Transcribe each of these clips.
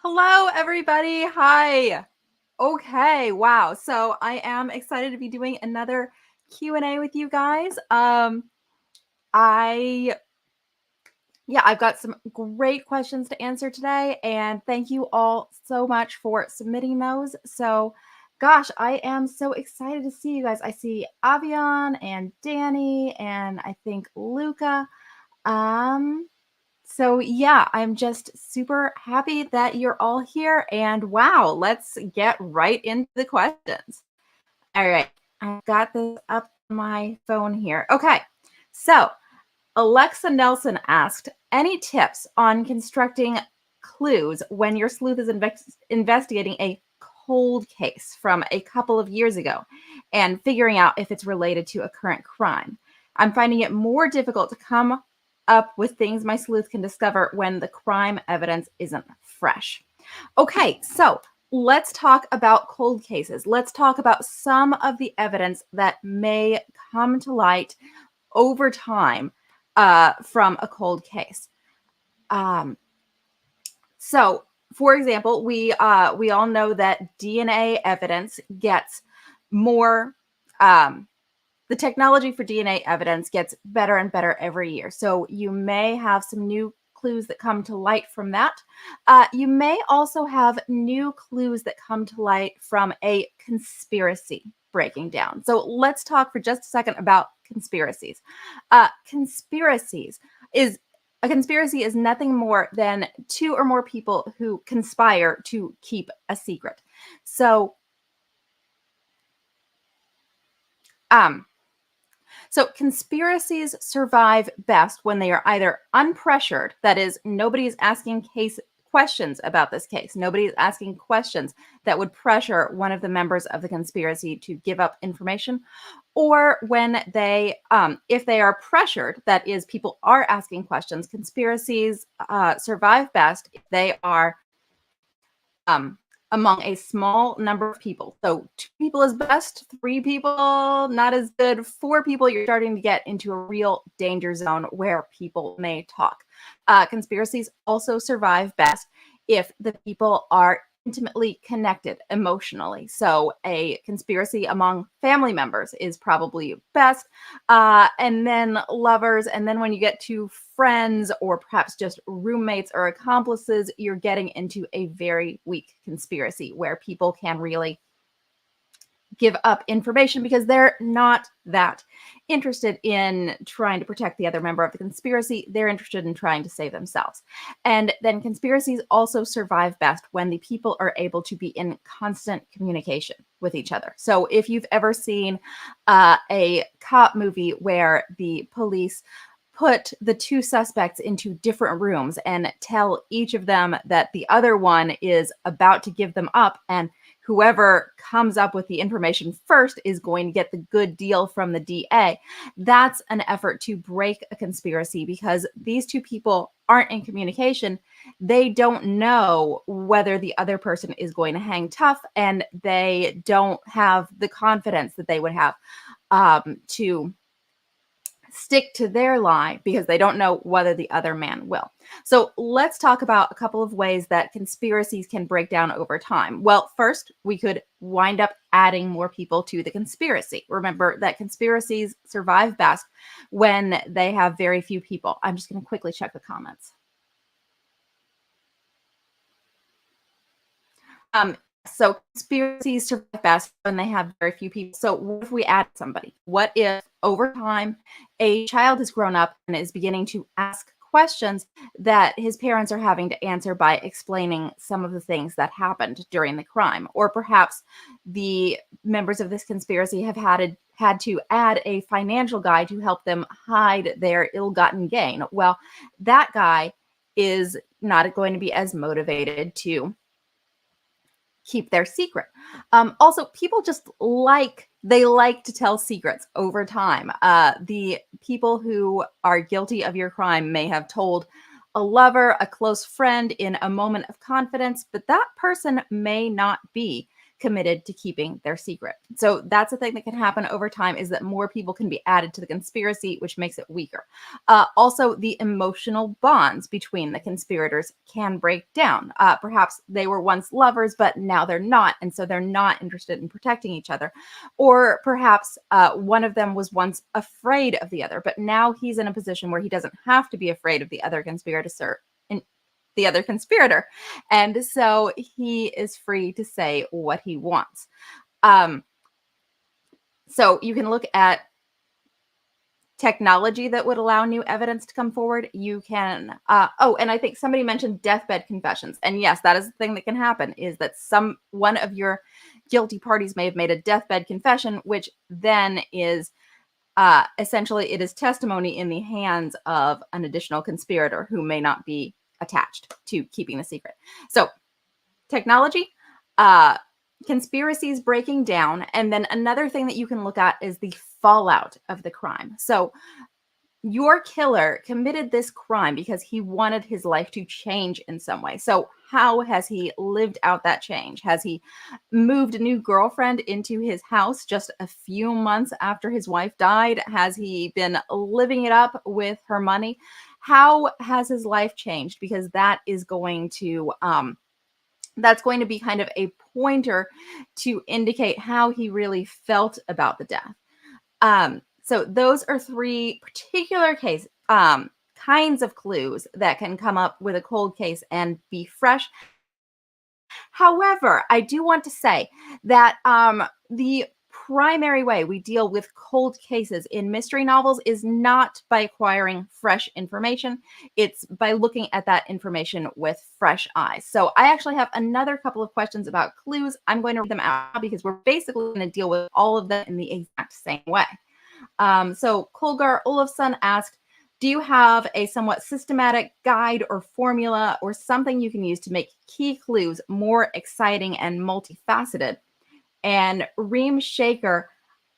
Hello, everybody. Hi. Okay. Wow. So I am excited to be doing another Q&A with you guys. I I've got some great questions to answer today, and thank you all so much for submitting those. So, gosh, I am so excited to see you guys. I see Avian and Danny, and I think Luca. Um, So yeah, I'm just super happy that you're all here. And wow, let's get right into the questions. All right, I've got this up on my phone here. Okay, so Alexa Nelson asked, any tips on constructing clues when your sleuth is investigating a cold case from a couple of years ago and figuring out if it's related to a current crime? I'm finding it more difficult to come up with things my sleuth can discover when the crime evidence isn't fresh. Okay, so let's talk about cold cases. Let's talk about some of the evidence that may come to light over time from a cold case. So, for example, we all know that DNA evidence gets more. The technology for DNA evidence gets better and better every year. So you may have some new clues that come to light from that. You may also have new clues that come to light from a conspiracy breaking down. So let's talk for just a second about conspiracies. Conspiracies is A conspiracy is nothing more than two or more people who conspire to keep a secret. So, um, So conspiracies survive best when they are either unpressured, that is, nobody's asking questions about this case. Nobody's asking questions that would pressure one of the members of the conspiracy to give up information, or when if they are pressured, that is, people are asking questions. Conspiracies survive best if they are among a small number of people. So 2 people is best, 3 people not as good, 4 people you're starting to get into a real danger zone where people may talk. Conspiracies also survive best if the people are intimately connected emotionally. So a conspiracy among family members is probably best, and then lovers, and then when you get to friends or perhaps just roommates or accomplices, you're getting into a very weak conspiracy where people can really give up information because they're not that interested in trying to protect the other member of the conspiracy. They're interested in trying to save themselves. And then conspiracies also survive best when the people are able to be in constant communication with each other. So if you've ever seen a cop movie where the police put the 2 suspects into different rooms and tell each of them that the other one is about to give them up, and whoever comes up with the information first is going to get the good deal from the DA. That's an effort to break a conspiracy because these 2 people aren't in communication. They don't know whether the other person is going to hang tough, and they don't have the confidence that they would have to stick to their lie because they don't know whether the other man will. So let's talk about a couple of ways that conspiracies can break down over time. Well, first, we could wind up adding more people to the conspiracy. Remember that conspiracies survive best when they have very few people. I'm just going to quickly check the comments. So conspiracies survive best when they have very few people. So what if we add somebody? What if over time a child has grown up and is beginning to ask questions that his parents are having to answer by explaining some of the things that happened during the crime? Or perhaps the members of this conspiracy have had to add a financial guy to help them hide their ill-gotten gain. Well, that guy is not going to be as motivated to keep their secret. Also, people just like to tell secrets over time. The people who are guilty of your crime may have told a lover, a close friend in a moment of confidence, but that person may not be committed to keeping their secret. So that's a thing that can happen over time, is that more people can be added to the conspiracy, which makes it weaker. Also, the emotional bonds between the conspirators can break down. Perhaps they were once lovers, but now they're not, and so they're not interested in protecting each other. Or perhaps one of them was once afraid of the other, but now he's in a position where he doesn't have to be afraid of the other conspirator, and so he is free to say what he wants. So you can look at technology that would allow new evidence to come forward. You can and I think somebody mentioned deathbed confessions, and yes, that is the thing that can happen, is that one of your guilty parties may have made a deathbed confession, which then is essentially it is testimony in the hands of an additional conspirator who may not be attached to keeping the secret. So technology, conspiracies breaking down, and then another thing that you can look at is the fallout of the crime. So your killer committed this crime because he wanted his life to change in some way. So how has he lived out that change? Has he moved a new girlfriend into his house just a few months after his wife died? Has he been living it up with her money? How has his life changed? Because that is going to be kind of a pointer to indicate how he really felt about the death. So those are three particular kinds of clues that can come up with a cold case and be fresh. However, I do want to say that the primary way we deal with cold cases in mystery novels is not by acquiring fresh information. It's by looking at that information with fresh eyes. So I actually have another couple of questions about clues. I'm going to read them out because we're basically going to deal with all of them in the exact same way. So Kolgar Olafsson asked, do you have a somewhat systematic guide or formula or something you can use to make key clues more exciting and multifaceted? And Reem Shaker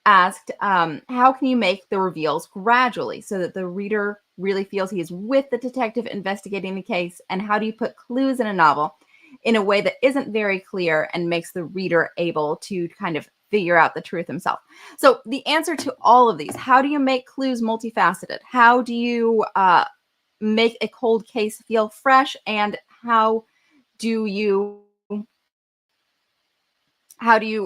asked, how can you make the reveals gradually so that the reader really feels he is with the detective investigating the case? And how do you put clues in a novel in a way that isn't very clear and makes the reader able to kind of figure out the truth himself? So the answer to all of these, how do you make clues multifaceted? How do you make a cold case feel fresh? And how do you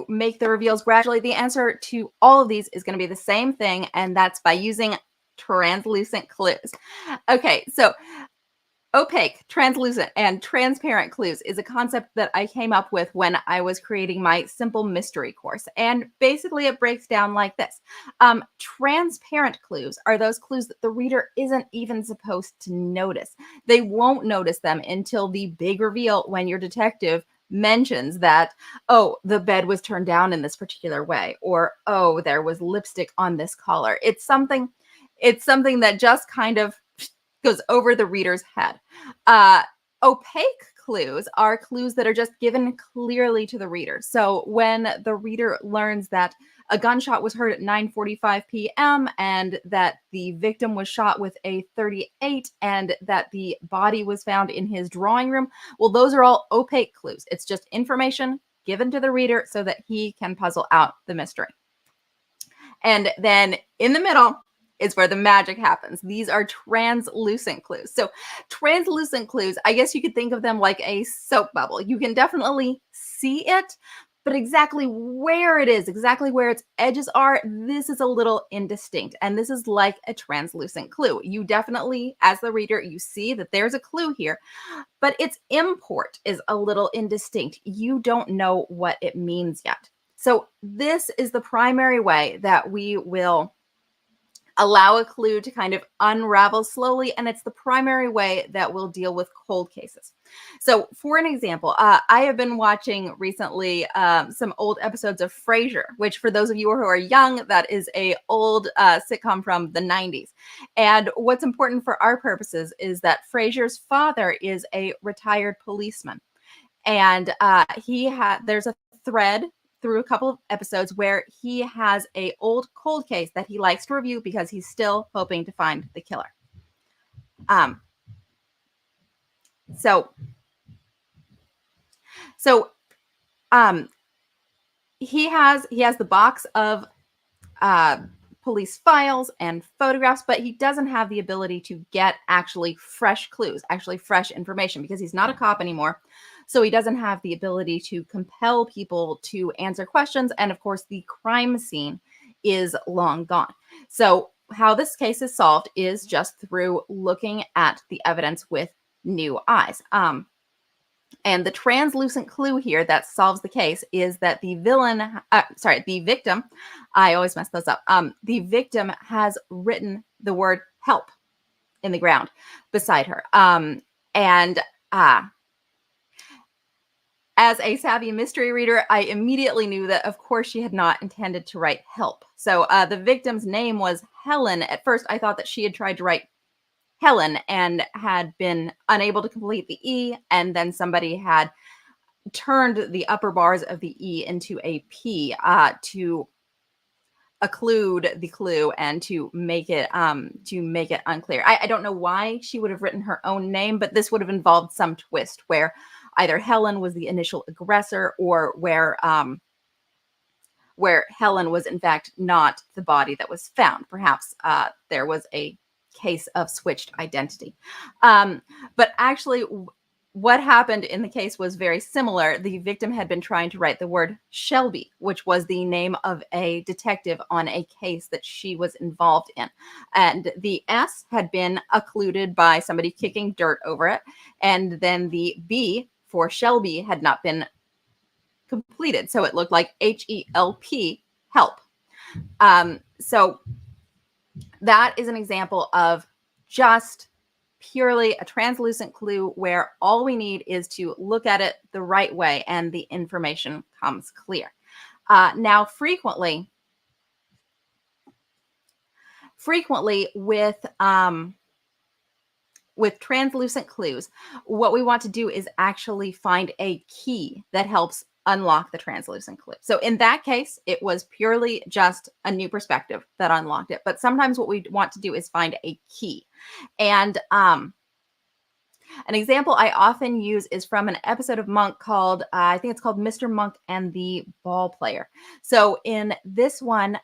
make the reveals gradually? The answer to all of these is going to be the same thing, and that's by using translucent clues. Okay, so opaque, translucent, and transparent clues is a concept that I came up with when I was creating my simple mystery course. And basically it breaks down like this. Transparent clues are those clues that the reader isn't even supposed to notice. They won't notice them until the big reveal, when your detective mentions that, oh, the bed was turned down in this particular way, or, oh, there was lipstick on this collar. It's something that just kind of goes over the reader's head. Opaque clues are clues that are just given clearly to the reader. So when the reader learns that a gunshot was heard at 9:45 p.m. and that the victim was shot with a .38 and that the body was found in his drawing room, well, those are all opaque clues. It's just information given to the reader so that he can puzzle out the mystery. And then in the middle is where the magic happens. These are translucent clues. So translucent clues, I guess you could think of them like a soap bubble. You can definitely see it, but exactly where it is, exactly where its edges are, this is a little indistinct. And this is like a translucent clue. You definitely, as the reader, you see that there's a clue here, but its import is a little indistinct. You don't know what it means yet. So this is the primary way that we will allow a clue to kind of unravel slowly, and it's the primary way that we'll deal with cold cases. So for an example, I have been watching recently some old episodes of Frasier, which for those of you who are young, that is a old sitcom from the 90s. And what's important for our purposes is that Frasier's father is a retired policeman. And there's a thread through a couple of episodes where he has a old cold case that he likes to review because he's still hoping to find the killer. So he has the box of uh, police files and photographs, but he doesn't have the ability to get actually fresh clues, actually fresh information, because he's not a cop anymore. So he doesn't have the ability to compel people to answer questions. And of course, the crime scene is long gone. So how this case is solved is just through looking at the evidence with new eyes. And the translucent clue here that solves the case is that the the victim, I always mess those up. The victim has written the word help in the ground beside her. And as a savvy mystery reader, I immediately knew that, of course, she had not intended to write help. So the victim's name was Helen. At first, I thought that she had tried to write Helen and had been unable to complete the E, and then somebody had turned the upper bars of the E into a P to occlude the clue and to make it unclear. I don't know why she would have written her own name, but this would have involved some twist where either Helen was the initial aggressor, or where Helen was in fact not the body that was found. Perhaps there was a case of switched identity. But actually, what happened in the case was very similar. The victim had been trying to write the word Shelby, which was the name of a detective on a case that she was involved in. And the S had been occluded by somebody kicking dirt over it. And then the B for Shelby had not been completed. So it looked like HELP, help. So that is an example of just purely a translucent clue where all we need is to look at it the right way and the information comes clear. Now, frequently with translucent clues, what we want to do is actually find a key that helps unlock the translucent clue. So in that case, it was purely just a new perspective that unlocked it. But sometimes what we want to do is find a key. And an example I often use is from an episode of Monk called, I think it's called Mr. Monk and the Ball Player. So in this one,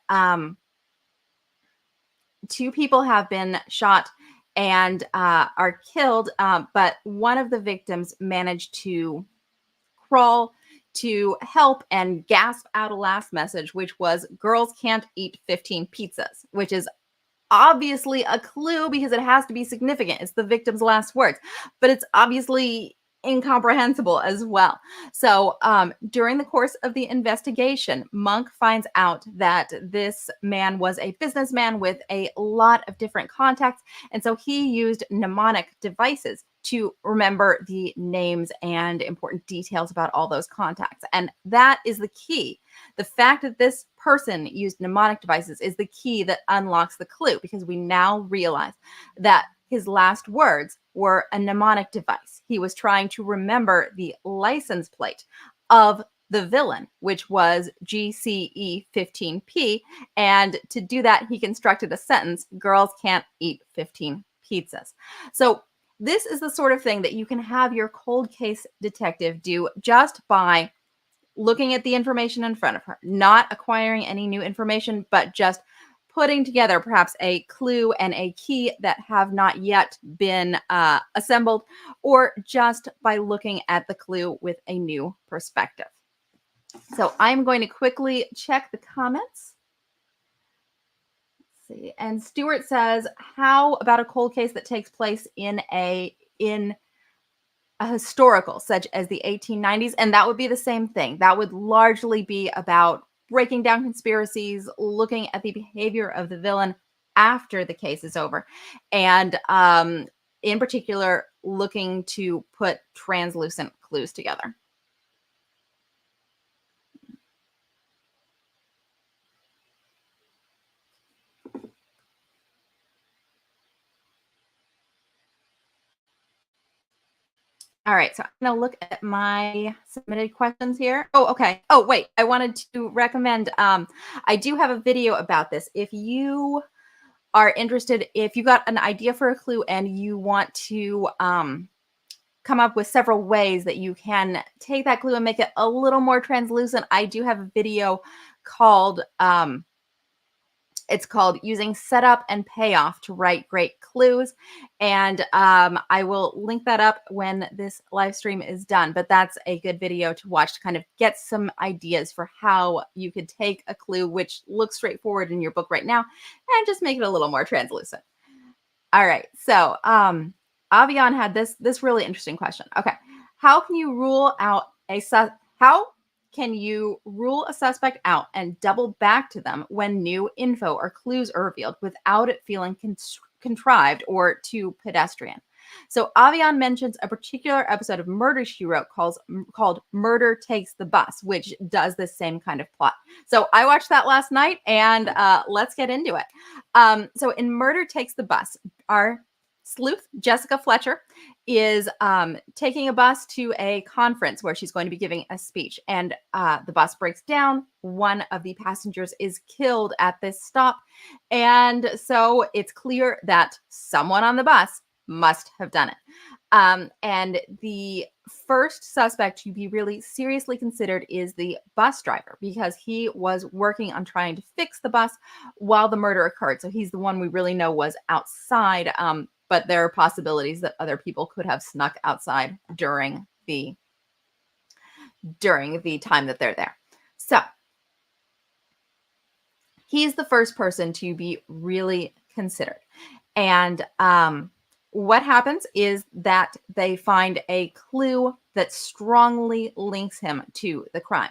two people have been shot and are killed, but one of the victims managed to crawl to help and gasp out a last message, which was girls can't eat 15 pizzas, which is obviously a clue because it has to be significant. It's the victim's last words, but it's obviously incomprehensible as well. So during the course of the investigation, Monk finds out that this man was a businessman with a lot of different contacts. And so he used mnemonic devices to remember the names and important details about all those contacts. And that is the key. The fact that this person used mnemonic devices is the key that unlocks the clue, because we now realize that his last words were a mnemonic device. He was trying to remember the license plate of the villain, which was GCE15P. And to do that, he constructed a sentence: girls can't eat 15 pizzas. So this is the sort of thing that you can have your cold case detective do just by looking at the information in front of her, not acquiring any new information, but just putting together perhaps a clue and a key that have not yet been assembled, or just by looking at the clue with a new perspective. So I'm going to quickly check the comments. Let's see. And Stuart says, how about a cold case that takes place in a historical, such as the 1890s? And that would be the same thing. That would largely be about breaking down conspiracies, looking at the behavior of the villain after the case is over, and in particular, looking to put translucent clues together. All right, so I'm going to look at my submitted questions here. Oh, okay. Oh, wait, I wanted to recommend, I do have a video about this. If you are interested, if you got an idea for a clue and you want to come up with several ways that you can take that clue and make it a little more translucent. I do have a video called it's called Using Setup and Payoff to Write Great Clues. And I will link that up when this live stream is done. But that's a good video to watch to kind of get some ideas for how you could take a clue, which looks straightforward in your book right now, and just make it a little more translucent. All right. So Avian had this really interesting question. Okay. How can you rule out how can you rule a suspect out and double back to them when new info or clues are revealed without it feeling contrived or too pedestrian? So Avian mentions a particular episode of Murder, She Wrote called Murder Takes the Bus, which does the same kind of plot. So I watched that last night, and let's get into it. So in Murder Takes the Bus, our sleuth, Jessica Fletcher, is taking a bus to a conference where she's going to be giving a speech, and the bus breaks down. One of the passengers is killed at this stop, and so it's clear that someone on the bus must have done it. And the first suspect to be really seriously considered is the bus driver, because he was working on trying to fix the bus while the murder occurred. So he's the one we really know was outside. But there are possibilities that other people could have snuck outside during the time that they're there. So he's the first person to be really considered. And what happens is that they find a clue that strongly links him to the crime.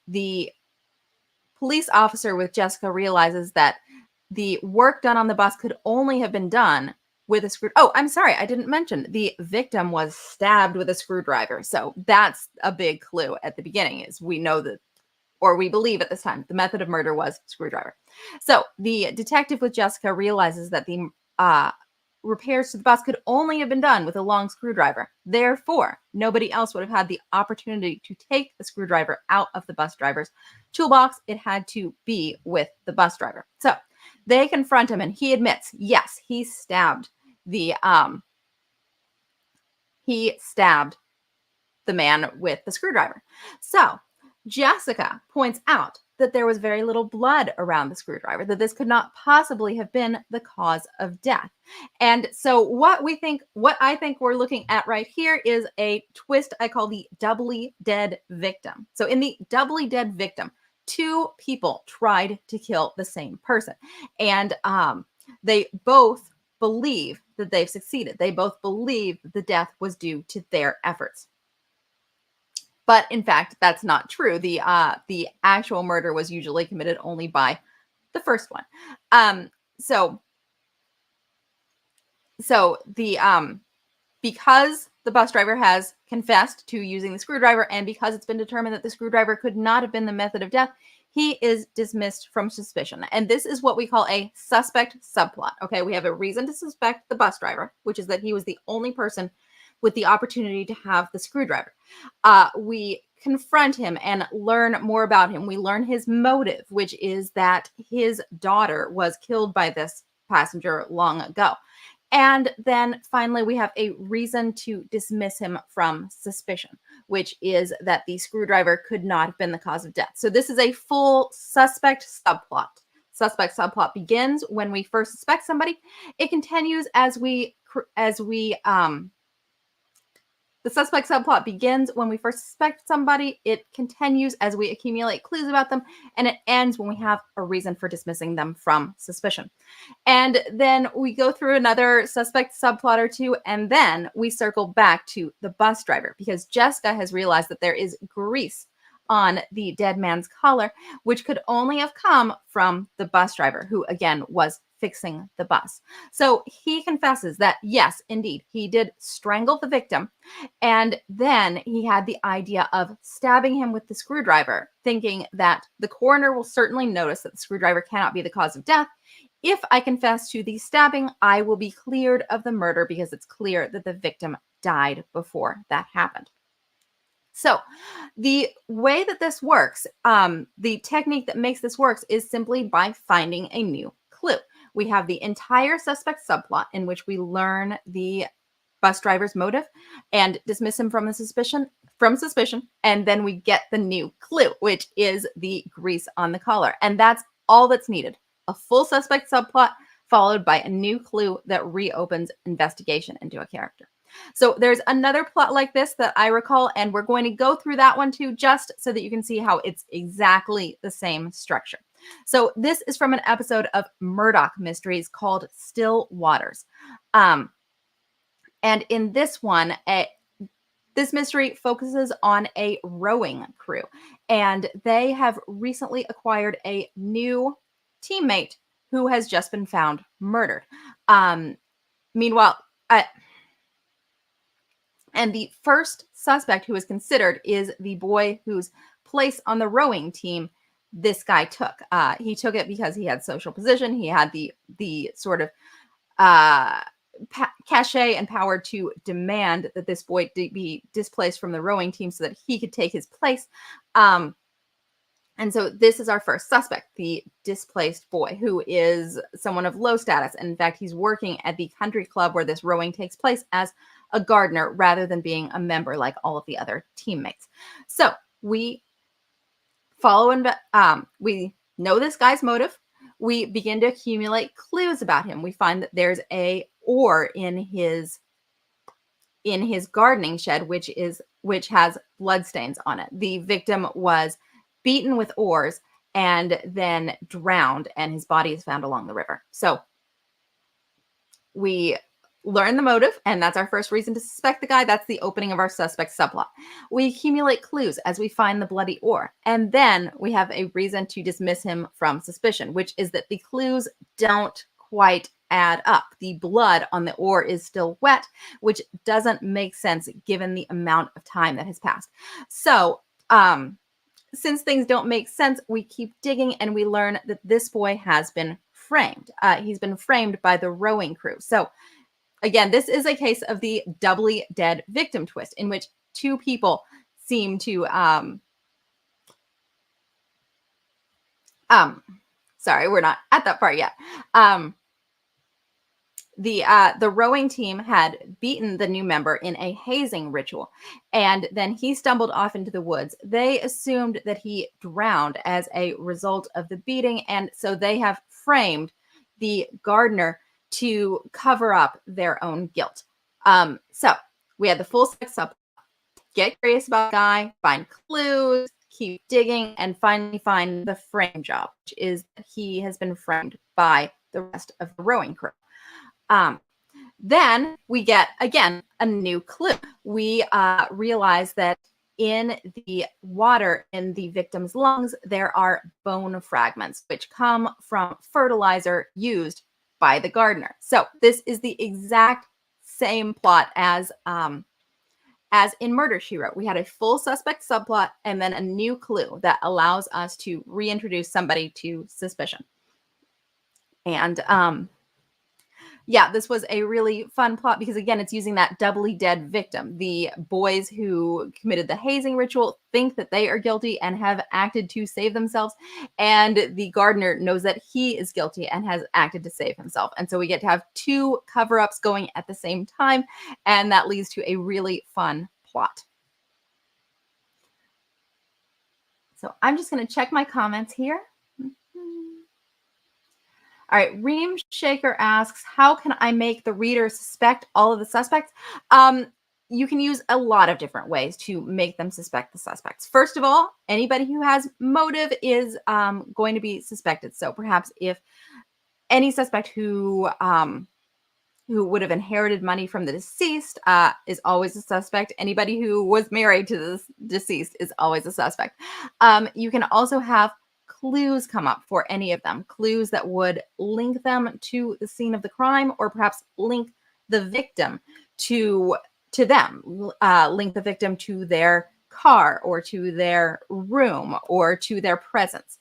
The police officer with Jessica realizes that the work done on the bus could only have been done with a screw. Oh, I'm sorry, I didn't mention the victim was stabbed with a screwdriver. So that's a big clue at the beginning, is we know that, or we believe at this time, the method of murder was screwdriver. So the detective with Jessica realizes that the repairs to the bus could only have been done with a long screwdriver. Therefore, nobody else would have had the opportunity to take the screwdriver out of the bus driver's toolbox. It had to be with the bus driver. So they confront him, and he admits, yes, he stabbed the man with the screwdriver. So Jessica points out that there was very little blood around the screwdriver, that this could not possibly have been the cause of death. And so what I think we're looking at right here is a twist I call the doubly dead victim. So in the doubly dead victim, two people tried to kill the same person, and they both believe that they've succeeded. They both believe that the death was due to their efforts. But in fact, that's not true. The actual murder was usually committed only by the first one. Because the bus driver has confessed to using the screwdriver, and because it's been determined that the screwdriver could not have been the method of death, he is dismissed from suspicion. And this is what we call a suspect subplot. Okay, we have a reason to suspect the bus driver, which is that he was the only person with the opportunity to have the screwdriver. We confront him and learn more about him. We learn his motive, which is that his daughter was killed by this passenger long ago. And then finally, we have a reason to dismiss him from suspicion, which is that the screwdriver could not have been the cause of death. So this is a full suspect subplot. Suspect subplot begins when we first suspect somebody. It continues the suspect subplot begins when we first suspect somebody. It continues as we accumulate clues about them, and it ends when we have a reason for dismissing them from suspicion. And then we go through another suspect subplot or two, and then we circle back to the bus driver, because Jessica has realized that there is grease on the dead man's collar, which could only have come from the bus driver, who again was fixing the bus. So he confesses that yes, indeed, he did strangle the victim, and then he had the idea of stabbing him with the screwdriver, thinking that the coroner will certainly notice that the screwdriver cannot be the cause of death. If I confess to the stabbing, I will be cleared of the murder because it's clear that the victim died before that happened. So the way that this works, the technique that makes this works is simply by finding a new clue. We have the entire suspect subplot in which we learn the bus driver's motive and dismiss him from suspicion, and then we get the new clue, which is the grease on the collar. And that's all that's needed. A full suspect subplot followed by a new clue that reopens investigation into a character. So there's another plot like this that I recall, and we're going to go through that one too, just so that you can see how it's exactly the same structure. So this is from an episode of Murdoch Mysteries called Still Waters. And in this one, this mystery focuses on a rowing crew, and they have recently acquired a new teammate who has just been found murdered. Meanwhile, and the first suspect who is considered is the boy whose place on the rowing team this guy took. He took it because he had social position. He had the sort of cachet and power to demand that this boy be displaced from the rowing team so that he could take his place. And so this is our first suspect, the displaced boy, who is someone of low status. And in fact, he's working at the country club where this rowing takes place as a gardener rather than being a member like all of the other teammates. So we follow and we know this guy's motive. We begin to accumulate clues about him. We find that there's a oar in his gardening shed, which has bloodstains on it. The victim was beaten with oars and then drowned, and his body is found along the river. So we learn the motive, and that's our first reason to suspect the guy. That's the opening of our suspect subplot. We accumulate clues as we find the bloody oar, and then we have a reason to dismiss him from suspicion, which is that the clues don't quite add up. The blood on the oar is still wet, which doesn't make sense given the amount of time that has passed. So, since things don't make sense, we keep digging and we learn that this boy has been framed. He's been framed by the rowing crew. So again, this is a case of the doubly dead victim twist, in which two people seem to sorry, we're not at that part yet. The rowing team had beaten the new member in a hazing ritual, and then he stumbled off into the woods. They assumed that he drowned as a result of the beating, and so they have framed the gardener to cover up their own guilt. So we had the full sex up, get curious about the guy, find clues, keep digging, and finally find the frame job, which is that he has been framed by the rest of the rowing crew. Then we get, again, a new clue. We realize that in the water in the victim's lungs, there are bone fragments, which come from fertilizer used by the gardener. So this is the exact same plot as in Murder, She Wrote. We had a full suspect subplot and then a new clue that allows us to reintroduce somebody to suspicion. And yeah, this was a really fun plot because, again, it's using that doubly dead victim. The boys who committed the hazing ritual think that they are guilty and have acted to save themselves. And the gardener knows that he is guilty and has acted to save himself. And so we get to have two cover-ups going at the same time. And that leads to a really fun plot. So I'm just going to check my comments here. All right, Reem Shaker asks, how can I make the reader suspect all of the suspects? You can use a lot of different ways to make them suspect the suspects. First of all, anybody who has motive is going to be suspected. So perhaps if any suspect who would have inherited money from the deceased is always a suspect. Anybody who was married to the deceased is always a suspect. You can also have clues come up for any of them, clues that would link them to the scene of the crime, or perhaps link the victim to them, link the victim to their car or to their room or to their presence.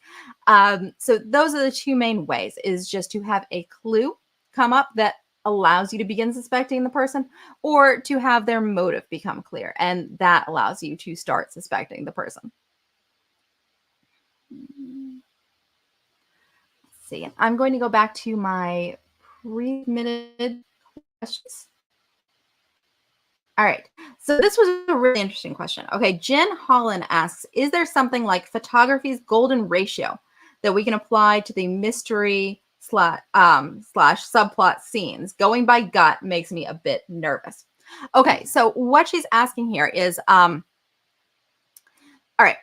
So those are the two main ways, is just to have a clue come up that allows you to begin suspecting the person, or to have their motive become clear, and that allows you to start suspecting the person. Let's see. I'm going to go back to my pre-submitted questions. All right. So this was a really interesting question. Okay, Jen Holland asks, is there something like photography's golden ratio that we can apply to the mystery slash subplot scenes? Going by gut makes me a bit nervous. Okay, so what she's asking here is, all right,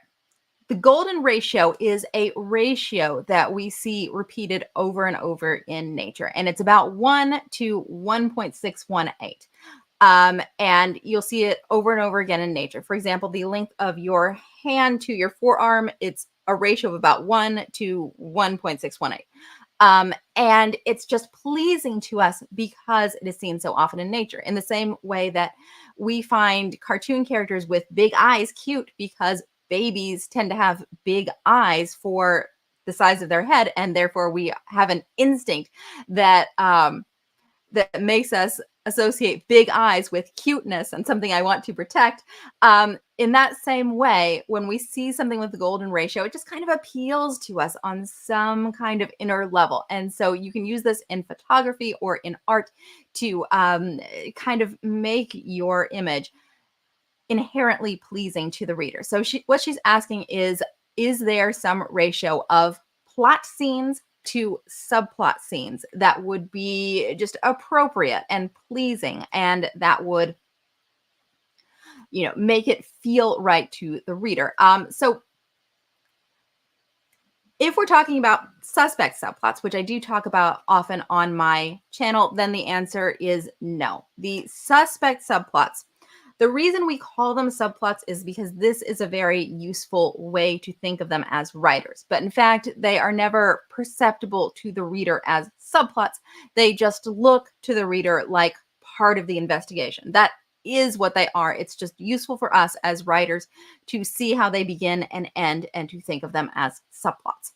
the golden ratio is a ratio that we see repeated over and over in nature, and it's about 1 to 1.618. And you'll see it over and over again in nature. For example, the length of your hand to your forearm, it's a ratio of about 1 to 1.618. And it's just pleasing to us because it is seen so often in nature. In the same way that we find cartoon characters with big eyes cute because babies tend to have big eyes for the size of their head, and therefore we have an instinct that that makes us associate big eyes with cuteness and something I want to protect. In that same way, when we see something with the golden ratio, it just kind of appeals to us on some kind of inner level. And so you can use this in photography or in art to kind of make your image inherently pleasing to the reader. So what she's asking is there some ratio of plot scenes to subplot scenes that would be just appropriate and pleasing, and that would, make it feel right to the reader? So if we're talking about suspect subplots, which I do talk about often on my channel, then the answer is no. The suspect subplots, the reason we call them subplots is because this is a very useful way to think of them as writers. But in fact, they are never perceptible to the reader as subplots. They just look to the reader like part of the investigation. That is what they are. It's just useful for us as writers to see how they begin and end and to think of them as subplots.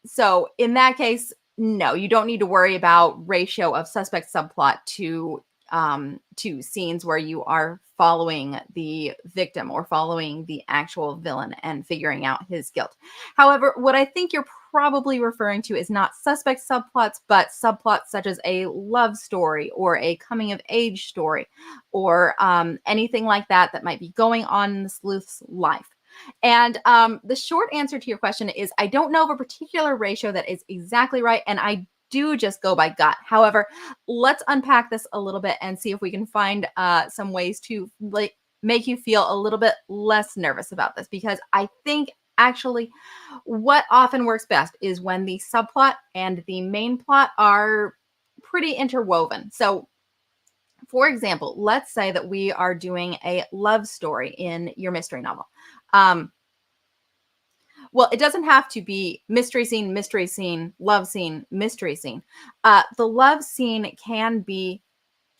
So in that case, no, you don't need to worry about ratio of suspect subplot to scenes where you are following the victim or following the actual villain and figuring out his guilt. However, what I think you're probably referring to is not suspect subplots, but subplots such as a love story or a coming of age story or anything like that that might be going on in the sleuth's life. And the short answer to your question is I don't know of a particular ratio that is exactly right, and I do just go by gut. However, let's unpack this a little bit and see if we can find some ways to make you feel a little bit less nervous about this, because I think actually what often works best is when the subplot and the main plot are pretty interwoven. So for example, let's say that we are doing a love story in your mystery novel. Well, it doesn't have to be mystery scene, love scene, mystery scene. The love scene can be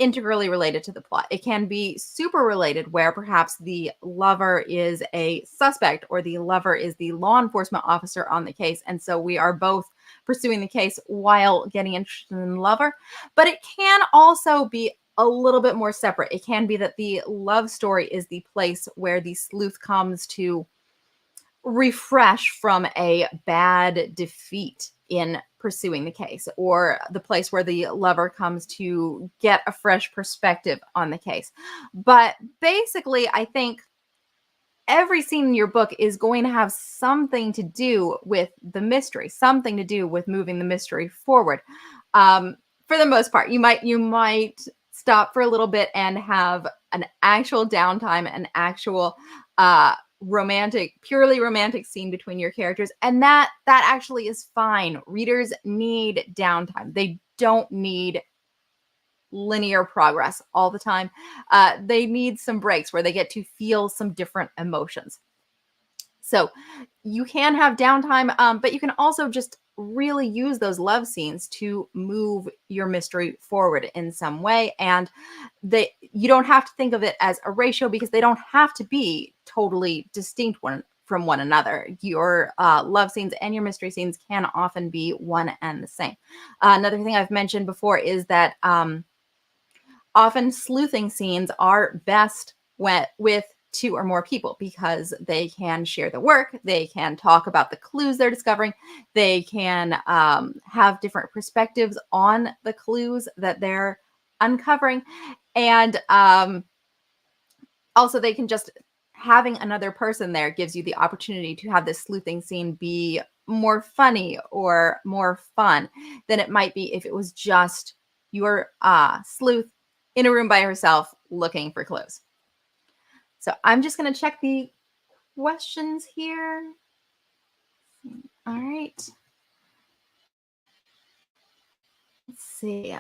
integrally related to the plot. It can be super related, where perhaps the lover is a suspect or the lover is the law enforcement officer on the case. And so we are both pursuing the case while getting interested in the lover. But it can also be a little bit more separate. It can be that the love story is the place where the sleuth comes to refresh from a bad defeat in pursuing the case, or the place where the lover comes to get a fresh perspective on the case. But basically, I think every scene in your book is going to have something to do with the mystery, something to do with moving the mystery forward. For the most part, you might stop for a little bit and have an actual downtime, an actual purely romantic scene between your characters, and that actually is fine. Readers need downtime. They don't need linear progress all the time. They need some breaks where they get to feel some different emotions. So you can have downtime, but you can also just really use those love scenes to move your mystery forward in some way. And you don't have to think of it as a ratio, because they don't have to be totally distinct from one another. Your love scenes and your mystery scenes can often be one and the same. Another thing I've mentioned before is that often sleuthing scenes are best with two or more people, because they can share the work, they can talk about the clues they're discovering, they can have different perspectives on the clues that they're uncovering, and Also, they can just having another person there gives you the opportunity to have this sleuthing scene be more funny or more fun than it might be if it was just your sleuth in a room by herself looking for clues. So I'm just going to check the questions here. All right. Let's see.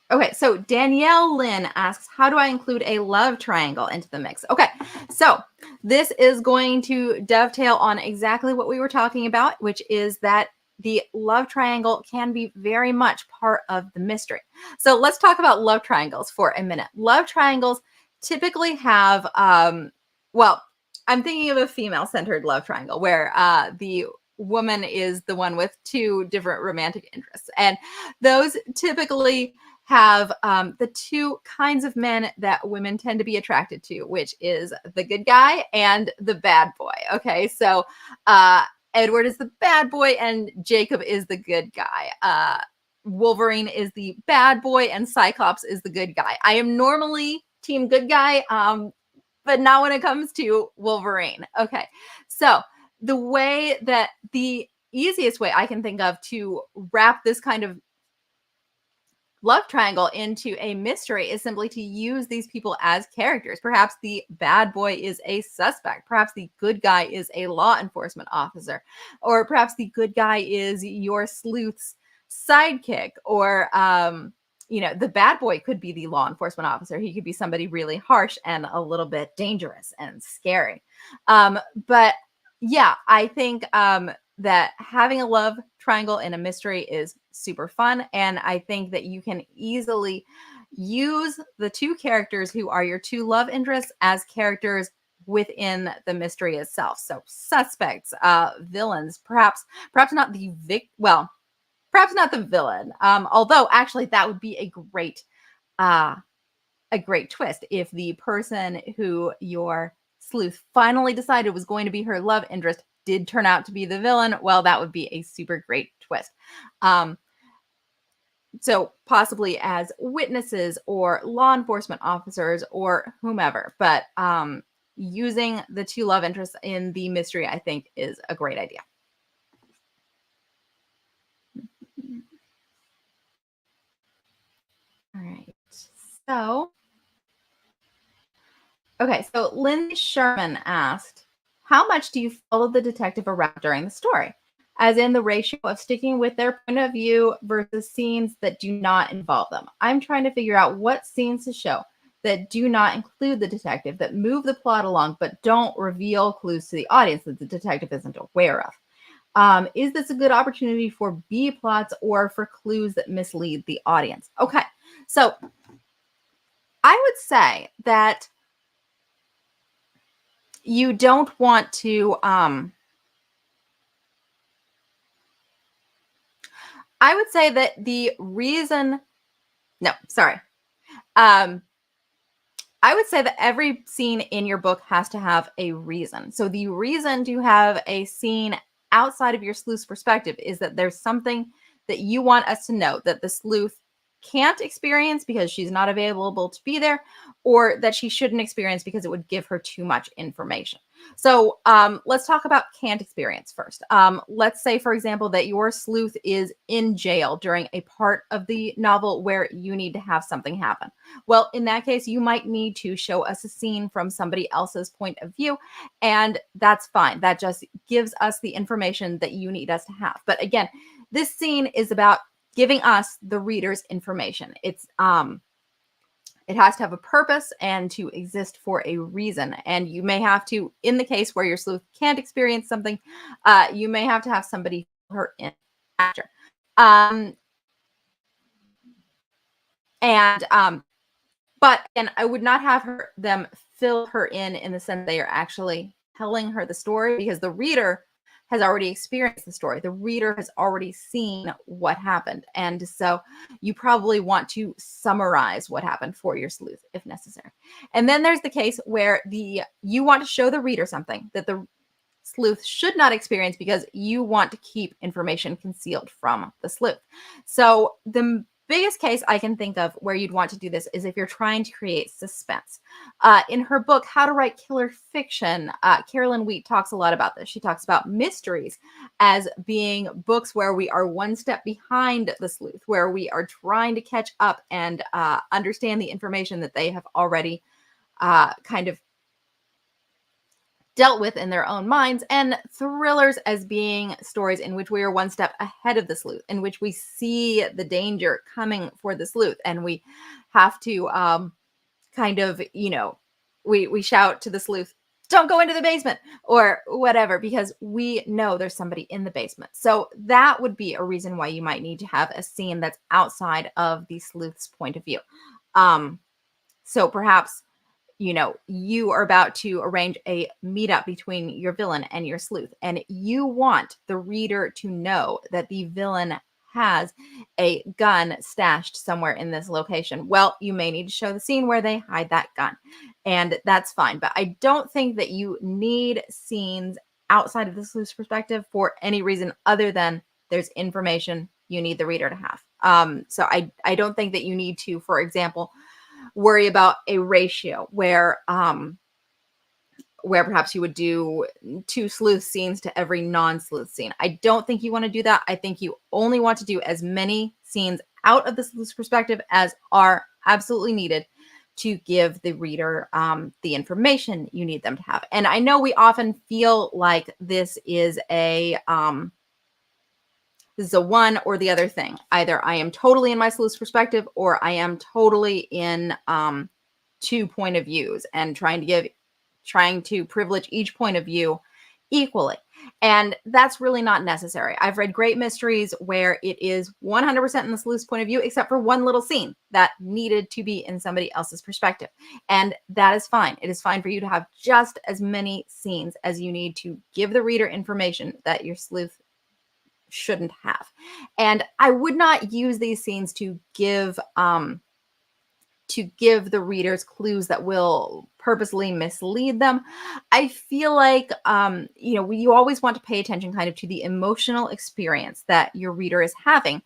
Okay, so Danielle Lynn asks, how do I include a love triangle into the mix? Okay, so this is going to dovetail on exactly what we were talking about, which is that the love triangle can be very much part of the mystery. So let's talk about love triangles for a minute. Love triangles typically have, well, I'm thinking of a female-centered love triangle where the woman is the one with two different romantic interests. And those typically have the two kinds of men that women tend to be attracted to, which is the good guy and the bad boy. Okay, so Edward is the bad boy and Jacob is the good guy. Wolverine is the bad boy and Cyclops is the good guy. I am normally team good guy, but not when it comes to Wolverine. Okay, so the way that the easiest way I can think of to wrap this kind of love triangle into a mystery is simply to use these people as characters. Perhaps the bad boy is a suspect. Perhaps the good guy is a law enforcement officer. Or perhaps the good guy is your sleuth's sidekick. Or, the bad boy could be the law enforcement officer. He could be somebody really harsh and a little bit dangerous and scary. But yeah, I think that having a love triangle in a mystery is super fun. And I think that you can easily use the two characters who are your two love interests as characters within the mystery itself. So suspects, villains, perhaps not the perhaps not the villain. Although actually that would be a great twist if the person who your sleuth finally decided was going to be her love interest did turn out to be the villain. Well, that would be a super great twist. So possibly as witnesses or law enforcement officers or whomever, but using the two love interests in the mystery, I think, is a great idea. All right. So Lindsay Sherman asked, how much do you follow the detective around during the story? As in the ratio of sticking with their point of view versus scenes that do not involve them. I'm trying to figure out what scenes to show that do not include the detective, that move the plot along, but don't reveal clues to the audience that the detective isn't aware of. Is this a good opportunity for B plots or for clues that mislead the audience? Okay, so I would say that you don't want to I would say that I would say that every scene in your book has to have a reason. So the reason to have a scene outside of your sleuth's perspective is that there's something that you want us to know that the sleuth can't experience because she's not available to be there, or that she shouldn't experience because it would give her too much information. So let's talk about can't experience first. Let's say, for example, that your sleuth is in jail during a part of the novel where you need to have something happen. Well, in that case, you might need to show us a scene from somebody else's point of view, and that's fine. That just gives us the information that you need us to have. But again, this scene is about giving us, the readers, information. It has to have a purpose and to exist for a reason. And you may have to, in the case where your sleuth can't experience something, you may have to have somebody fill her in after. But and I would not have them fill her in the sense they are actually telling her the story, because the reader has already experienced the story. The reader has already seen what happened. And so you probably want to summarize what happened for your sleuth if necessary. And then there's the case where you want to show the reader something that the sleuth should not experience because you want to keep information concealed from the sleuth. So biggest case I can think of where you'd want to do this is if you're trying to create suspense. In her book, How to Write Killer Fiction, Carolyn Wheat talks a lot about this. She talks about mysteries as being books where we are one step behind the sleuth, where we are trying to catch up and understand the information that they have already kind of dealt with in their own minds, and thrillers as being stories in which we are one step ahead of the sleuth, in which we see the danger coming for the sleuth, and we have to kind of, we shout to the sleuth, don't go into the basement or whatever, because we know there's somebody in the basement. So that would be a reason why you might need to have a scene that's outside of the sleuth's point of view. So perhaps you are about to arrange a meetup between your villain and your sleuth, and you want the reader to know that the villain has a gun stashed somewhere in this location. Well, you may need to show the scene where they hide that gun, and that's fine. But I don't think that you need scenes outside of the sleuth's perspective for any reason other than there's information you need the reader to have. So I don't think that you need to, for example, worry about a ratio where perhaps you would do 2 sleuth scenes to every non-sleuth scene. I don't think you want to do that. I think you only want to do as many scenes out of the sleuth's perspective as are absolutely needed to give the reader the information you need them to have. And I know we often feel like this is a one or the other thing. Either I am totally in my sleuth's perspective, or I am totally in 2 point of views and trying to privilege each point of view equally. And that's really not necessary. I've read great mysteries where it is 100% in the sleuth's point of view, except for one little scene that needed to be in somebody else's perspective. And that is fine. It is fine for you to have just as many scenes as you need to give the reader information that your sleuth shouldn't have. And I would not use these scenes to give the readers clues that will purposely mislead them. I feel like you always want to pay attention kind of to the emotional experience that your reader is having,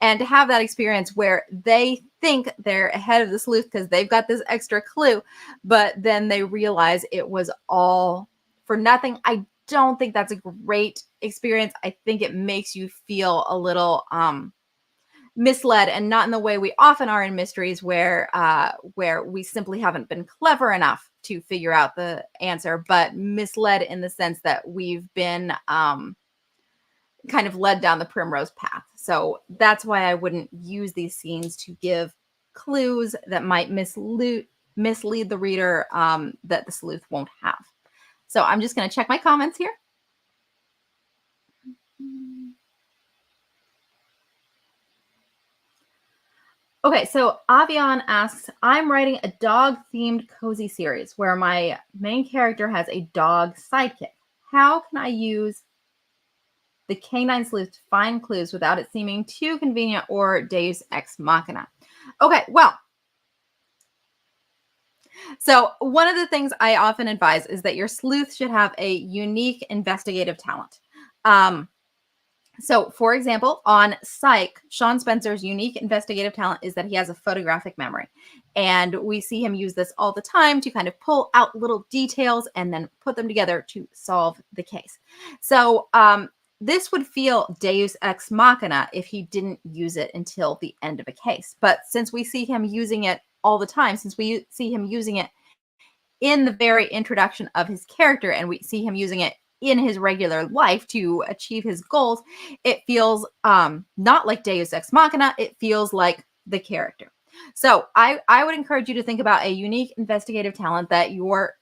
and to have that experience where they think they're ahead of the sleuth because they've got this extra clue, but then they realize it was all for nothing. I don't think that's a great experience. I think it makes you feel a little misled, and not in the way we often are in mysteries where we simply haven't been clever enough to figure out the answer, but misled in the sense that we've been kind of led down the primrose path. So that's why I wouldn't use these scenes to give clues that might mislead the reader that the sleuth won't have. So I'm just going to check my comments here. Okay, so Avian asks, I'm writing a dog-themed cozy series where my main character has a dog sidekick. How can I use the canine sleuth to find clues without it seeming too convenient or deus ex machina? Okay, well, so one of the things I often advise is that your sleuth should have a unique investigative talent. So, for example, on Psych, Sean Spencer's unique investigative talent is that he has a photographic memory. And we see him use this all the time to kind of pull out little details and then put them together to solve the case. So, this would feel deus ex machina if he didn't use it until the end of a case. But since we see him using it all the time, since we see him using it in the very introduction of his character, and we see him using it in his regular life to achieve his goals, it feels not like deus ex machina. It feels like the character. So I would encourage you to think about a unique investigative talent that your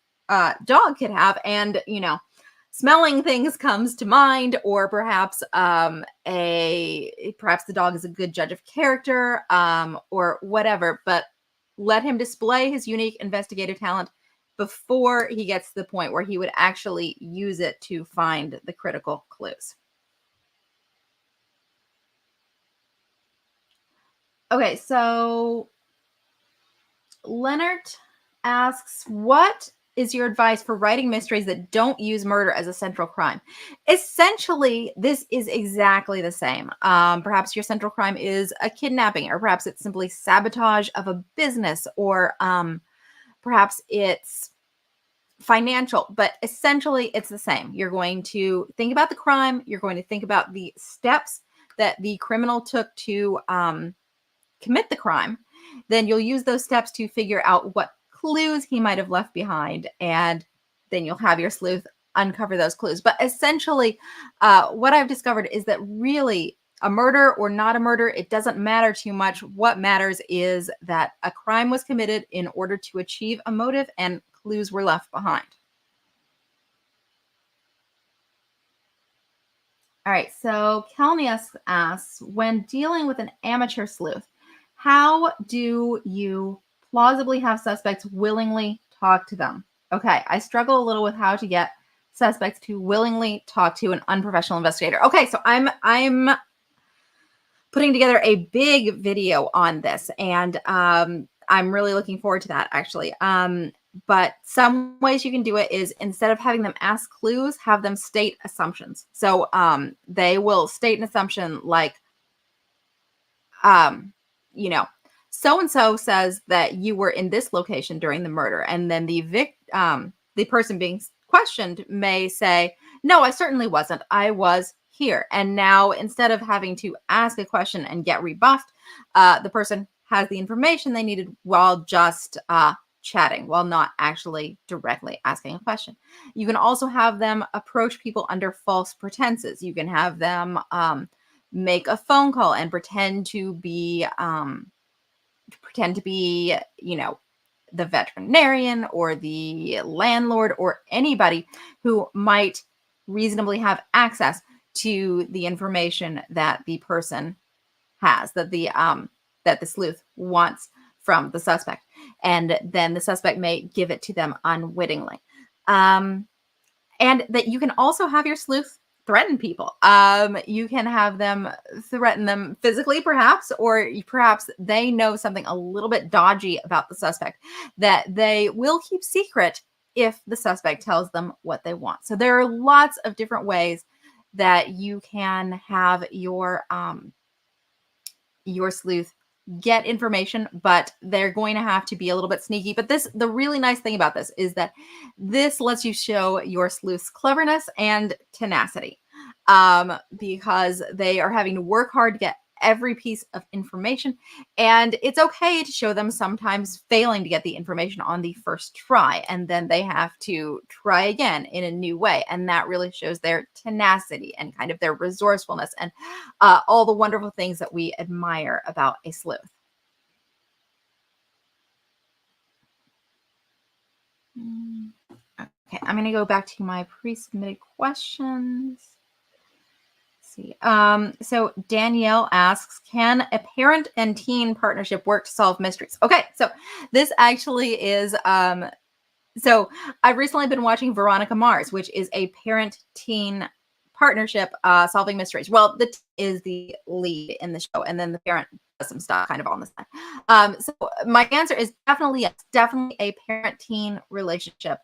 dog could have, and smelling things comes to mind, or perhaps perhaps the dog is a good judge of character, or whatever. But let him display his unique investigative talent before he gets to the point where he would actually use it to find the critical clues. Okay, so Leonard asks, what is your advice for writing mysteries that don't use murder as a central crime? Essentially, this is exactly the same. Perhaps your central crime is a kidnapping, or perhaps it's simply sabotage of a business, or perhaps it's financial, but essentially it's the same. You're going to think about the crime, you're going to think about the steps that the criminal took to commit the crime. Then you'll use those steps to figure out what clues he might have left behind, and then you'll have your sleuth uncover those clues. But essentially, what I've discovered is that really, a murder or not a murder, it doesn't matter too much. What matters is that a crime was committed in order to achieve a motive, and clues were left behind. All right, so Kelly asks, when dealing with an amateur sleuth, how do you plausibly have suspects willingly talk to them? Okay, I struggle a little with how to get suspects to willingly talk to an unprofessional investigator. Okay, so I'm putting together a big video on this, and I'm really looking forward to that, actually. But some ways you can do it is, instead of having them ask clues, have them state assumptions. So they will state an assumption like, um, you know, so and so says that you were in this location during the murder, and then the person being questioned may say, "No, I certainly wasn't. I was here." And now, instead of having to ask a question and get rebuffed, the person has the information they needed while just chatting, while not actually directly asking a question. You can also have them approach people under false pretenses. You can have them make a phone call and pretend to be, the veterinarian or the landlord or anybody who might reasonably have access to the information that the person has, that the sleuth wants from the suspect, and then the suspect may give it to them unwittingly. And that you can also have your sleuth threaten people. You can have them threaten them physically, perhaps, or perhaps they know something a little bit dodgy about the suspect that they will keep secret if the suspect tells them what they want. So there are lots of different ways that you can have your sleuth get information, but they're going to have to be a little bit sneaky. But the really nice thing about this is that this lets you show your sleuth's cleverness and tenacity, because they are having to work hard to get every piece of information. And it's okay to show them sometimes failing to get the information on the first try, and then they have to try again in a new way. And that really shows their tenacity and kind of their resourcefulness, and all the wonderful things that we admire about a sleuth. Okay, I'm going to go back to my pre-submitted questions. See. So Danielle asks, can a parent and teen partnership work to solve mysteries? Okay, so this actually is so I've recently been watching Veronica Mars, which is a parent-teen partnership solving mysteries. Well, the is the lead in the show, and then the parent does some stuff kind of on the side. So my answer is definitely yes, definitely a parent-teen relationship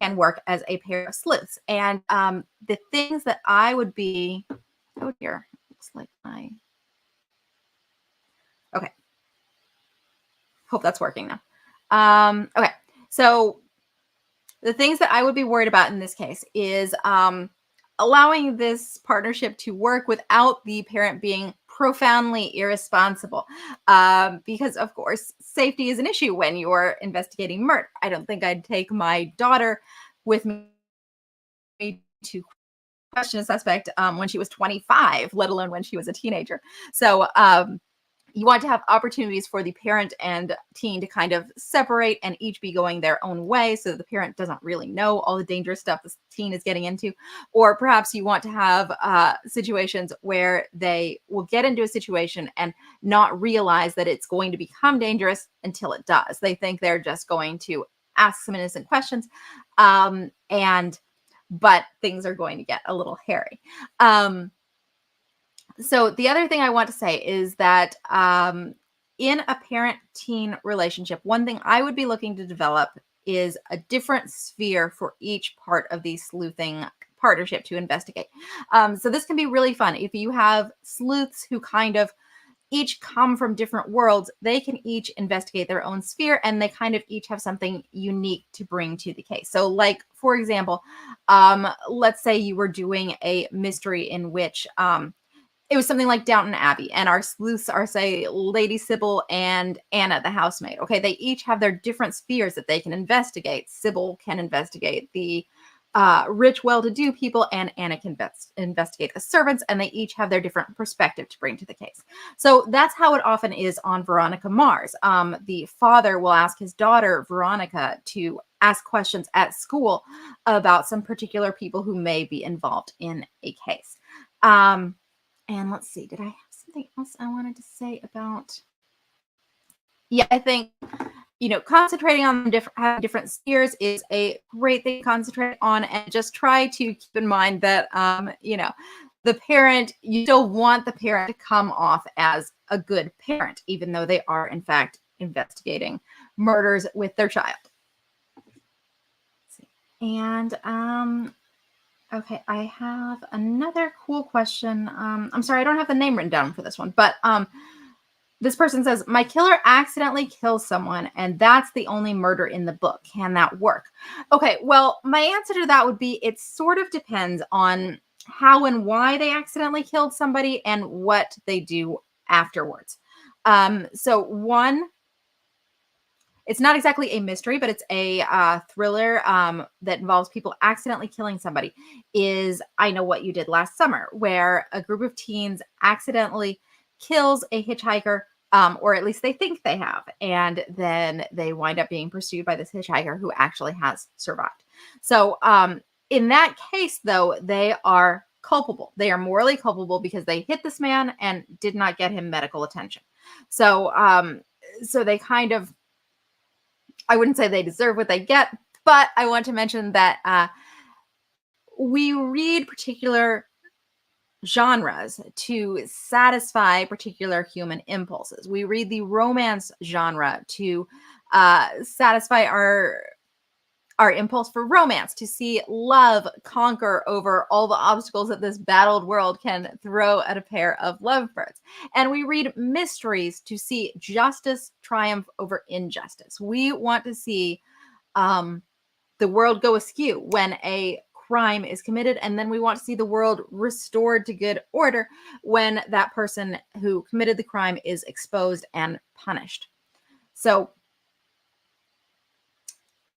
can work as a pair of sleuths. And the things that I would be, oh dear, looks like okay. Hope that's working now. Okay, so the things that I would be worried about in this case is allowing this partnership to work without the parent being profoundly irresponsible, because of course safety is an issue when you're investigating murder. I don't think I'd take my daughter with me to question a suspect when she was 25, let alone when she was a teenager. So you want to have opportunities for the parent and teen to kind of separate and each be going their own way, so that the parent doesn't really know all the dangerous stuff the teen is getting into. Or perhaps you want to have situations where they will get into a situation and not realize that it's going to become dangerous until it does. They think they're just going to ask some innocent questions, but things are going to get a little hairy. So the other thing I want to say is that in a parent-teen relationship, one thing I would be looking to develop is a different sphere for each part of the sleuthing partnership to investigate. So this can be really fun. If you have sleuths who kind of each come from different worlds, they can each investigate their own sphere, and they kind of each have something unique to bring to the case. So, like, for example, let's say you were doing a mystery in which it was something like Downton Abbey, and our sleuths are, say, Lady Sybil and Anna, the housemaid. Okay, they each have their different spheres that they can investigate. Sybil can investigate the rich, well-to-do people, and Anna can investigate the servants, and they each have their different perspective to bring to the case. So that's how it often is on Veronica Mars. The father will ask his daughter, Veronica, to ask questions at school about some particular people who may be involved in a case. And let's see, did I have something else I wanted to say about? Yeah, I think, concentrating on having different spheres is a great thing to concentrate on, and just try to keep in mind that, the parent, you still want the parent to come off as a good parent, even though they are, in fact, investigating murders with their child. Let's see. And, okay, I have another cool question. I'm sorry, I don't have the name written down for this one, but this person says, my killer accidentally kills someone, and that's the only murder in the book. Can that work? Okay, well, my answer to that would be it sort of depends on how and why they accidentally killed somebody and what they do afterwards. So one, it's not exactly a mystery, but it's a thriller that involves people accidentally killing somebody, is I Know What You Did Last Summer, where a group of teens accidentally kills a hitchhiker, or at least they think they have. And then they wind up being pursued by this hitchhiker who actually has survived. So in that case, though, they are culpable. They are morally culpable because they hit this man and did not get him medical attention. So, so they kind of, I wouldn't say they deserve what they get, but I want to mention that we read particular genres to satisfy particular human impulses. We read the romance genre to satisfy our impulse for romance, to see love conquer over all the obstacles that this battled world can throw at a pair of lovebirds. And we read mysteries to see justice triumph over injustice. We want to see the world go askew when a crime is committed, and then we want to see the world restored to good order when that person who committed the crime is exposed and punished. So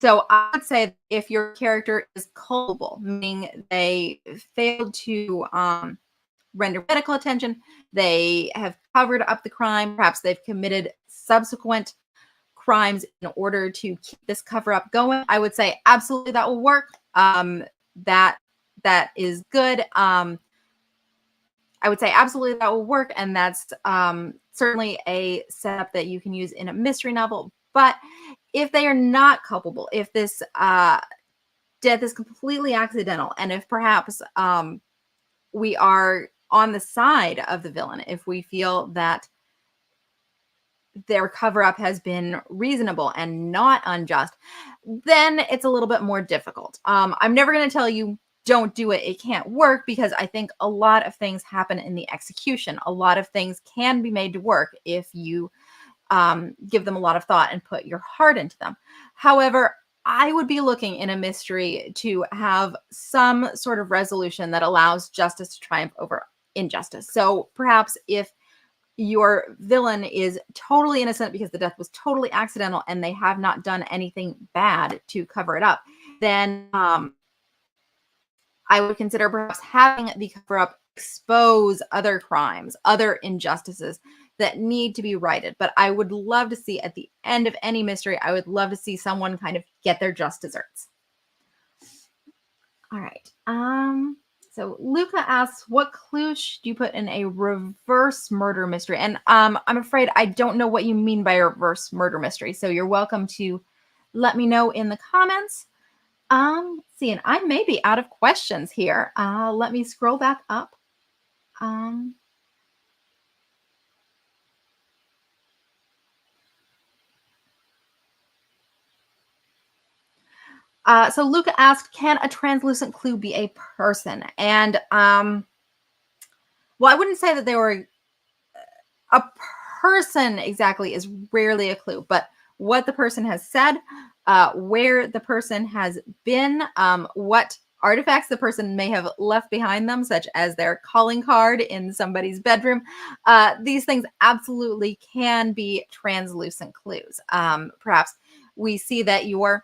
I would say if your character is culpable, meaning they failed to render medical attention, they have covered up the crime, perhaps they've committed subsequent crimes in order to keep this cover up going, I would say absolutely that will work. That is good. I would say absolutely that will work, and that's certainly a setup that you can use in a mystery novel. But if they are not culpable, if this death is completely accidental, and if perhaps we are on the side of the villain, if we feel that their cover-up has been reasonable and not unjust, then it's a little bit more difficult. I'm never going to tell you don't do it, it can't work, because I think a lot of things happen in the execution. A lot of things can be made to work if you give them a lot of thought and put your heart into them. However, I would be looking in a mystery to have some sort of resolution that allows justice to triumph over injustice. So perhaps if your villain is totally innocent because the death was totally accidental and they have not done anything bad to cover it up, then I would consider perhaps having the cover up expose other crimes, other injustices that need to be righted. But I would love to see at the end of any mystery, I would love to see someone kind of get their just desserts. All right. So Luca asks, what clues should you put in a reverse murder mystery? And I'm afraid I don't know what you mean by a reverse murder mystery. So you're welcome to let me know in the comments. Let's see, and I may be out of questions here. Let me scroll back up. So Luca asked, "Can a translucent clue be a person?" And well, I wouldn't say that they were a person exactly is rarely a clue, but what the person has said, where the person has been, what artifacts the person may have left behind them, such as their calling card in somebody's bedroom. These things absolutely can be translucent clues. Perhaps we see that your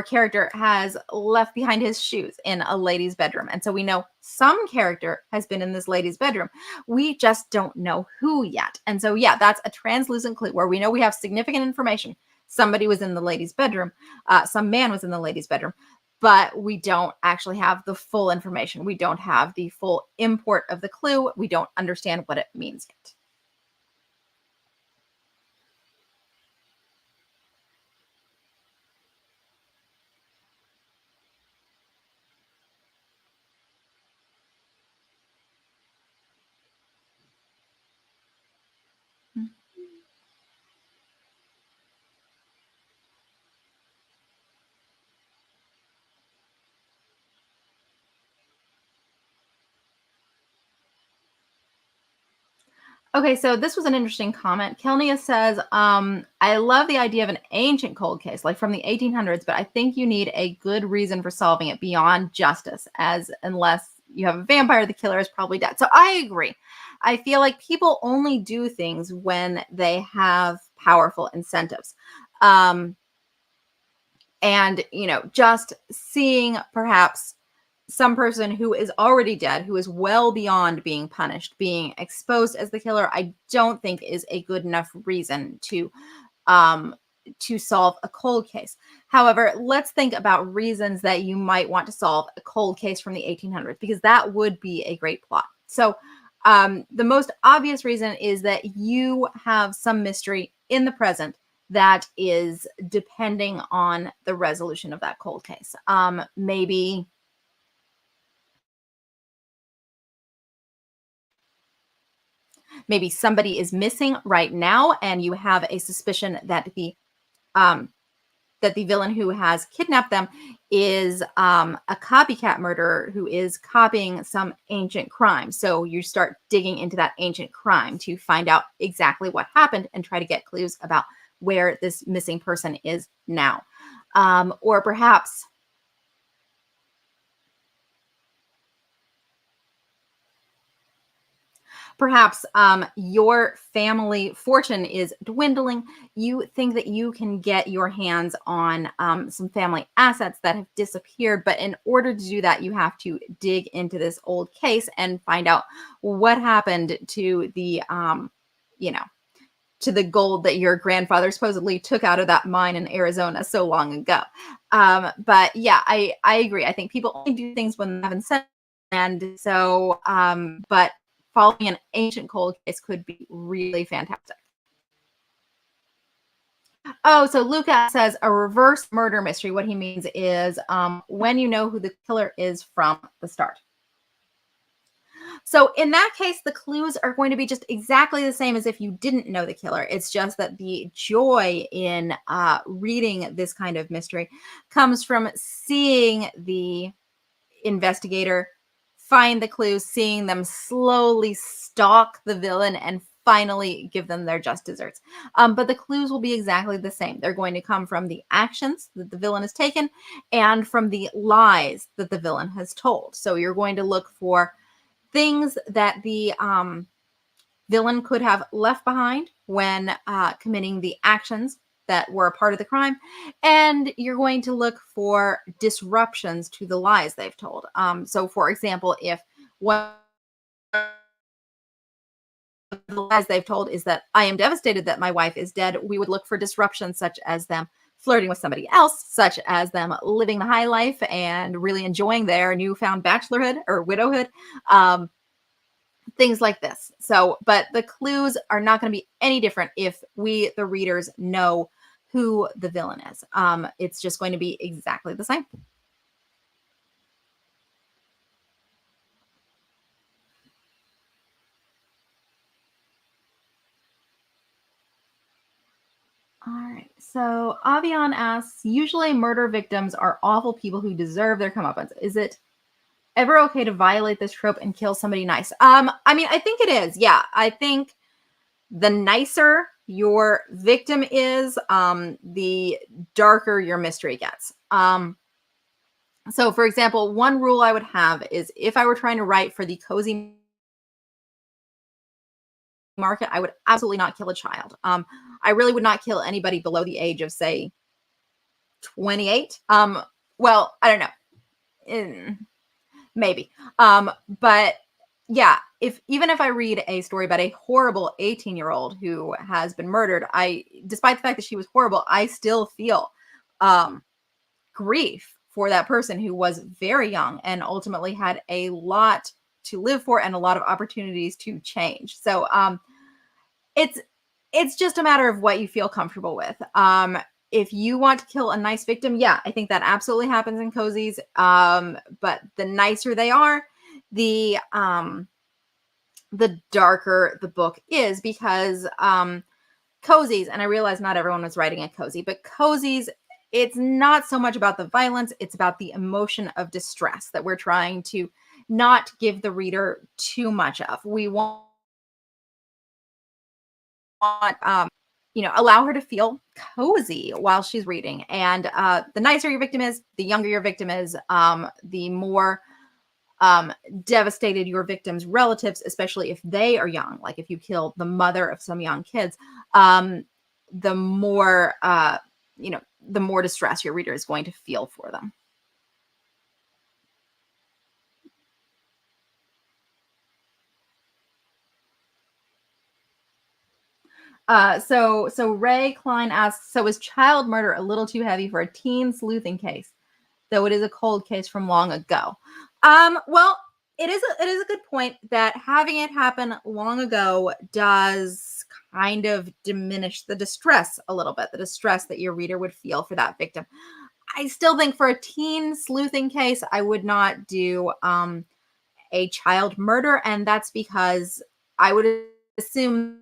character has left behind his shoes in a lady's bedroom. And so we know some character has been in this lady's bedroom. We just don't know who yet. And so, yeah, that's a translucent clue where we know we have significant information. Somebody was in the lady's bedroom, some man was in the lady's bedroom, but we don't actually have the full information. We don't have the full import of the clue. We don't understand what it means yet. Okay, so this was an interesting comment. Kelnia says, I love the idea of an ancient cold case, like from the 1800s, but I think you need a good reason for solving it beyond justice, as unless you have a vampire, the killer is probably dead. So I agree. I feel like people only do things when they have powerful incentives. Um, and, just seeing perhaps some person who is already dead, who is well beyond being punished, being exposed as the killer, I don't think is a good enough reason um to solve a cold case. However, let's think about reasons that you might want to solve a cold case from the 1800s, because that would be a great plot. So the most obvious reason is that you have some mystery in the present that is depending on the resolution of that cold case. Maybe somebody is missing right now, and you have a suspicion um, that the villain who has kidnapped them is a copycat murderer who is copying some ancient crime. So you start digging into that ancient crime to find out exactly what happened and try to get clues about where this missing person is now. Or perhaps your family fortune is dwindling. You think that you can get your hands on some family assets that have disappeared. But in order to do that, you have to dig into this old case and find out what happened to you know, to the gold that your grandfather supposedly took out of that mine in Arizona so long ago. But yeah, I agree. I think people only do things when they have incentive. And so, but following an ancient cold case could be really fantastic. Oh, so Luca says a reverse murder mystery. What he means is when you know who the killer is from the start. So in that case, the clues are going to be just exactly the same as if you didn't know the killer. It's just that the joy in reading this kind of mystery comes from seeing the investigator find the clues, seeing them slowly stalk the villain and finally give them their just desserts. But the clues will be exactly the same. They're going to come from the actions that the villain has taken and from the lies that the villain has told. So you're going to look for things that the villain could have left behind when committing the actions that were a part of the crime. And you're going to look for disruptions to the lies they've told. So, for example, if one of the lies they've told is that I am devastated that my wife is dead, we would look for disruptions such as them flirting with somebody else, such as them living the high life and really enjoying their newfound bachelorhood or widowhood. Things like this. So, but the clues are not going to be any different if we, the readers, know who the villain is. It's just going to be exactly the same. All right. So Avian asks, usually murder victims are awful people who deserve their comeuppance. Is it ever okay to violate this trope and kill somebody nice? I mean, I think it is. Yeah, I think the nicer your victim is, the darker your mystery gets. So for example, one rule I would have is if I were trying to write for the cozy market, I would absolutely not kill a child. I really would not kill anybody below the age of, say, 28. Well, I don't know. Maybe. But yeah, if even if I read a story about a horrible 18-year-old who has been murdered, despite the fact that she was horrible, I still feel um grief for that person who was very young and ultimately had a lot to live for and a lot of opportunities to change. So it's it's just a matter of what you feel comfortable with. If you want to kill a nice victim, yeah, I think that absolutely happens in cozies. But the nicer they are, the darker the book is, because cozies, and I realize not everyone was writing a cozy, but cozies, it's not so much about the violence, it's about the emotion of distress that we're trying to not give the reader too much of. We want allow her to feel cozy while she's reading. And the nicer your victim is, the younger your victim is, the more devastated your victim's relatives, especially if they are young, like if you kill the mother of some young kids, the more the more distress your reader is going to feel for them. So Ray Klein asks, so is child murder a little too heavy for a teen sleuthing case, though it is a cold case from long ago? Well, it is a good point that having it happen long ago does kind of diminish the distress a little bit, the distress that your reader would feel for that victim. I still think for a teen sleuthing case, I would not do a child murder, and that's because I would assume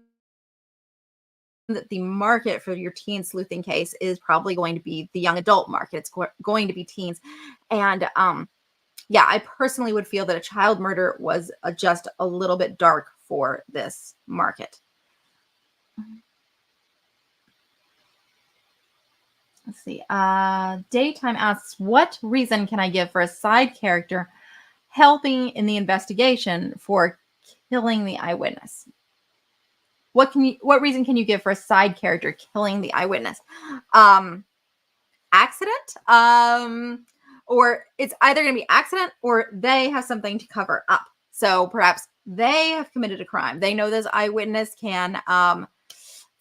that the market for your teen sleuthing case is probably going to be the young adult market. It's going to be teens. And yeah, I personally would feel that a child murder was just a little bit dark for this market. Let's see. Daytime asks, what reason can I give for a side character helping in the investigation for killing the eyewitness? What reason can you give for a side character killing the eyewitness? Accident, or it's either going to be accident or they have something to cover up. So perhaps they have committed a crime. They know this eyewitness can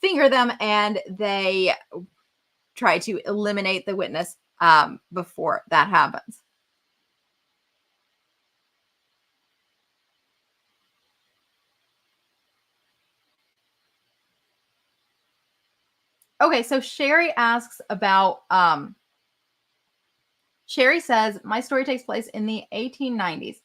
finger them, and they try to eliminate the witness before that happens. Okay, so Sherry asks about Sherry says, my story takes place in the 1890s.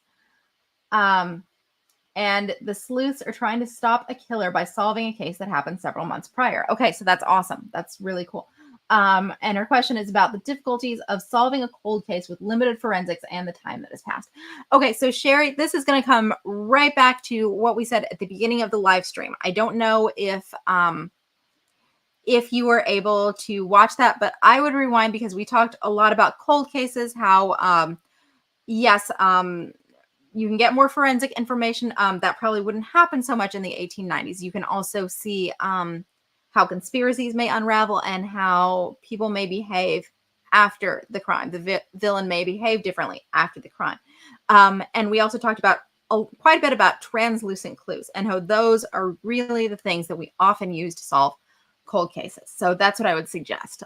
And the sleuths are trying to stop a killer by solving a case that happened several months prior. Okay, so that's awesome. That's really cool. And her question is about the difficulties of solving a cold case with limited forensics and the time that has passed. Okay, so Sherry, this is going to come right back to what we said at the beginning of the live stream. I don't know if you were able to watch that, but I would rewind, because we talked a lot about cold cases, how yes, you can get more forensic information. That probably wouldn't happen so much in the 1890s. You can also see how conspiracies may unravel and how people may behave after the crime. The villain may behave differently after the crime. And we also talked about quite a bit about translucent clues and how those are really the things that we often use to solve cold cases. So that's what I would suggest.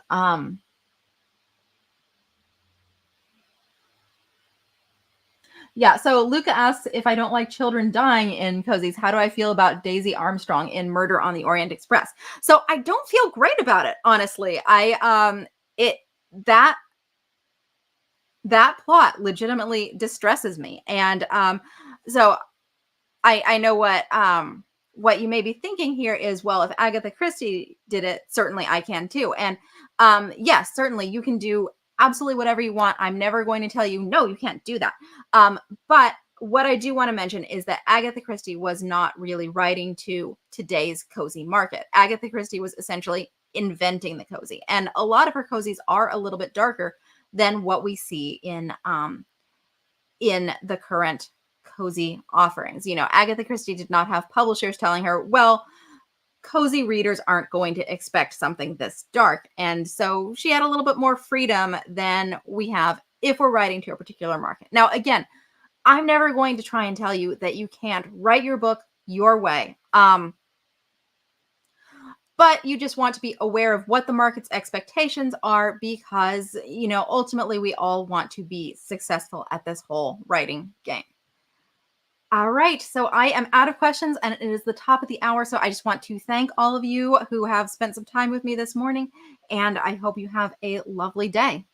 Yeah, so Luca asks, if I don't like children dying in cozies, how do I feel about Daisy Armstrong in Murder on the Orient Express? So I don't feel great about it, honestly. It that that plot legitimately distresses me. And so I know what what you may be thinking here is, well, if Agatha Christie did it, certainly I can too. And yes, certainly you can do absolutely whatever you want. I'm never going to tell you, no, you can't do that. But what I do want to mention is that Agatha Christie was not really writing to today's cozy market. Agatha Christie was essentially inventing the cozy. And a lot of her cozies are a little bit darker than what we see in the current cozy offerings. You know, Agatha Christie did not have publishers telling her, well, cozy readers aren't going to expect something this dark. And so she had a little bit more freedom than we have if we're writing to a particular market. Now, again, I'm never going to try and tell you that you can't write your book your way. But you just want to be aware of what the market's expectations are because, you know, ultimately we all want to be successful at this whole writing game. All right. So I am out of questions and it is the top of the hour. So I just want to thank all of you who have spent some time with me this morning. And I hope you have a lovely day.